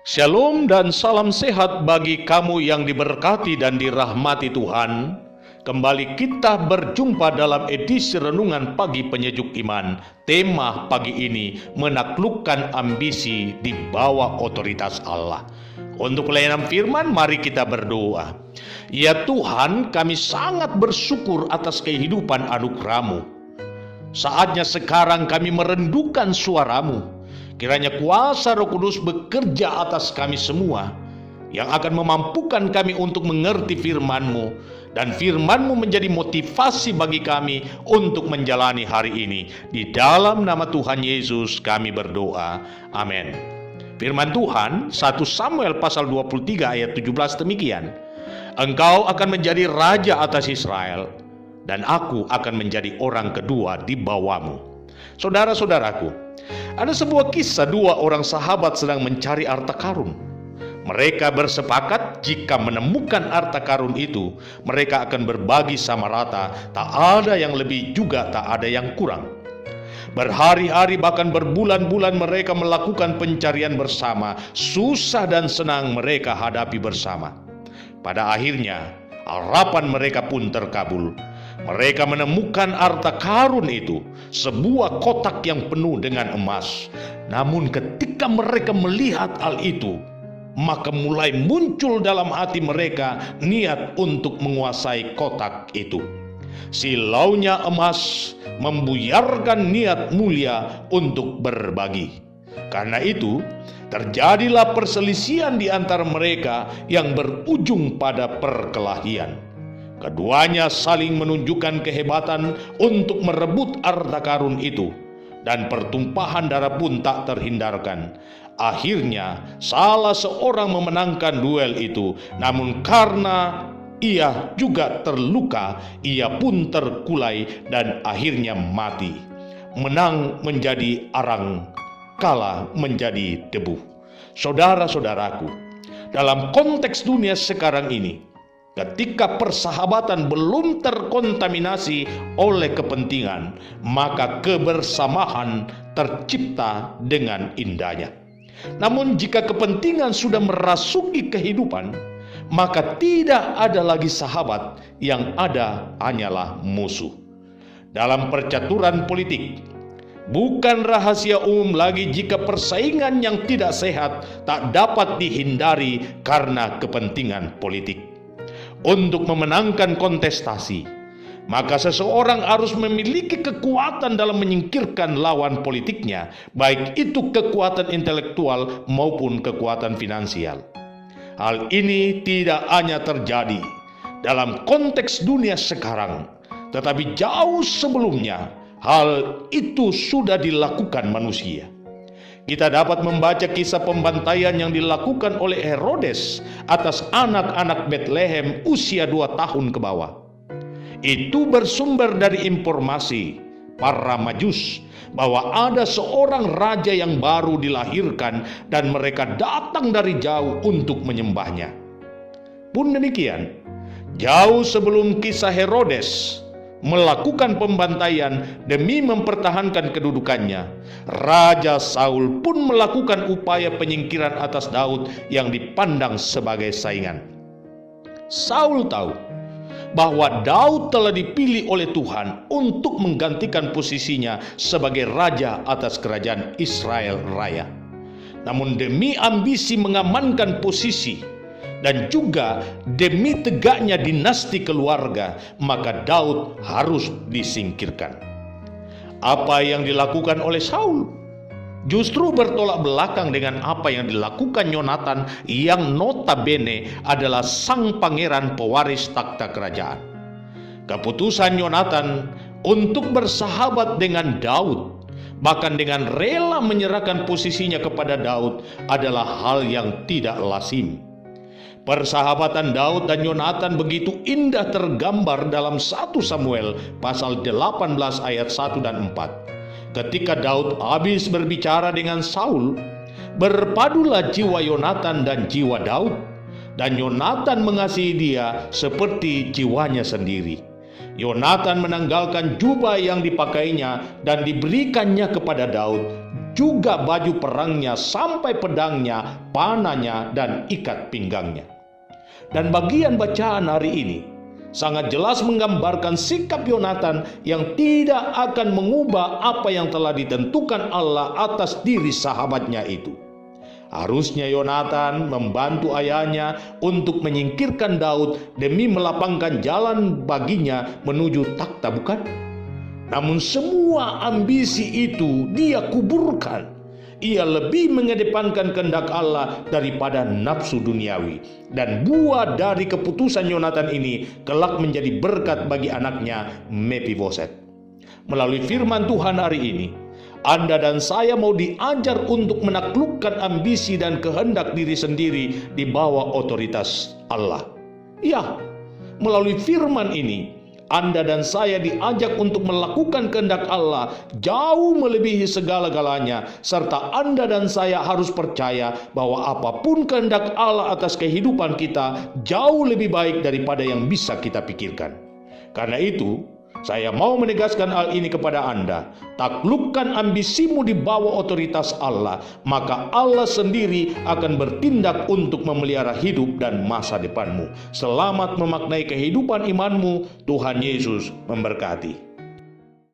Shalom dan salam sehat bagi kamu yang diberkati dan dirahmati Tuhan. Kembali kita berjumpa dalam edisi Renungan Pagi Penyejuk Iman. Tema pagi ini, menaklukkan ambisi di bawah otoritas Allah. Untuk pelayanan firman, mari kita berdoa. Ya Tuhan, kami sangat bersyukur atas kehidupan anugerah-Mu. Saatnya sekarang kami merendukan suara-Mu. Kiranya kuasa Roh Kudus bekerja atas kami semua, yang akan memampukan kami untuk mengerti firman-Mu, dan firman-Mu menjadi motivasi bagi kami untuk menjalani hari ini. Di dalam nama Tuhan Yesus kami berdoa, amin. Firman Tuhan 1 Samuel pasal 23 ayat 17 demikian. Engkau akan menjadi raja atas Israel, dan aku akan menjadi orang kedua di bawahmu. Saudara-saudaraku, ada sebuah kisah dua orang sahabat sedang mencari harta karun. Mereka bersepakat jika menemukan harta karun itu, mereka akan berbagi sama rata, tak ada yang lebih juga tak ada yang kurang. Berhari-hari bahkan berbulan-bulan mereka melakukan pencarian bersama, susah dan senang mereka hadapi bersama. Pada akhirnya harapan mereka pun terkabul. Mereka menemukan harta karun itu, sebuah kotak yang penuh dengan emas. Namun ketika mereka melihat hal itu, maka mulai muncul dalam hati mereka niat untuk menguasai kotak itu. Silaunya emas membuyarkan niat mulia untuk berbagi. Karena itu, terjadilah perselisihan di antara mereka yang berujung pada perkelahian. Keduanya saling menunjukkan kehebatan untuk merebut harta karun itu, dan pertumpahan darah pun tak terhindarkan. Akhirnya salah seorang memenangkan duel itu, namun karena ia juga terluka, ia pun terkulai dan akhirnya mati. Menang menjadi arang, kalah menjadi debu. Saudara-saudaraku, dalam konteks dunia sekarang ini, ketika persahabatan belum terkontaminasi oleh kepentingan, maka kebersamaan tercipta dengan indahnya. Namun jika kepentingan sudah merasuki kehidupan, maka tidak ada lagi sahabat, yang ada hanyalah musuh. Dalam percaturan politik, bukan rahasia umum lagi jika persaingan yang tidak sehat tak dapat dihindari karena kepentingan politik. Untuk memenangkan kontestasi, maka seseorang harus memiliki kekuatan dalam menyingkirkan lawan politiknya, baik itu kekuatan intelektual maupun kekuatan finansial. Hal ini tidak hanya terjadi dalam konteks dunia sekarang, tetapi jauh sebelumnya hal itu sudah dilakukan manusia. Kita dapat membaca kisah pembantaian yang dilakukan oleh Herodes atas anak-anak Betlehem usia 2 tahun ke bawah. Itu bersumber dari informasi para Majus bahwa ada seorang raja yang baru dilahirkan dan mereka datang dari jauh untuk menyembahnya. Pun demikian, jauh sebelum kisah Herodes melakukan pembantaian demi mempertahankan kedudukannya, Raja Saul pun melakukan upaya penyingkiran atas Daud yang dipandang sebagai saingan. Saul tahu bahwa Daud telah dipilih oleh Tuhan untuk menggantikan posisinya sebagai raja atas kerajaan Israel Raya. Namun demi ambisi mengamankan posisi dan juga demi tegaknya dinasti keluarga, maka Daud harus disingkirkan. Apa yang dilakukan oleh Saul justru bertolak belakang dengan apa yang dilakukan Yonatan, yang notabene adalah sang pangeran pewaris takhta kerajaan. Keputusan Yonatan untuk bersahabat dengan Daud, bahkan dengan rela menyerahkan posisinya kepada Daud, adalah hal yang tidak lazim. Persahabatan Daud dan Yonatan begitu indah tergambar dalam 1 Samuel pasal 18 ayat 1 dan 4. Ketika Daud habis berbicara dengan Saul, berpadulah jiwa Yonatan dan jiwa Daud, dan Yonatan mengasihi dia seperti jiwanya sendiri. Yonatan menanggalkan jubah yang dipakainya dan diberikannya kepada Daud. juga baju perangnya sampai pedangnya, panahnya, dan ikat pinggangnya. Dan bagian bacaan hari ini sangat jelas menggambarkan sikap Yonatan yang tidak akan mengubah apa yang telah ditentukan Allah atas diri sahabatnya itu. Harusnya Yonatan membantu ayahnya untuk menyingkirkan Daud demi melapangkan jalan baginya menuju takhta, bukan? Namun semua ambisi itu dia kuburkan. Ia lebih mengedepankan kehendak Allah daripada nafsu duniawi. Dan buah dari keputusan Yonatan ini kelak menjadi berkat bagi anaknya Mephiboset. Melalui firman Tuhan hari ini, Anda dan saya mau diajar untuk menaklukkan ambisi dan kehendak diri sendiri di bawah otoritas Allah. Ya, melalui firman ini Anda dan saya diajak untuk melakukan kehendak Allah jauh melebihi segala-galanya, serta Anda dan saya harus percaya bahwa apapun kehendak Allah atas kehidupan kita jauh lebih baik daripada yang bisa kita pikirkan. Karena itu, saya mau menegaskan hal ini kepada Anda. Taklukkan ambisimu di bawah otoritas Allah, maka Allah sendiri akan bertindak untuk memelihara hidup dan masa depanmu. Selamat memaknai kehidupan imanmu. Tuhan Yesus memberkati.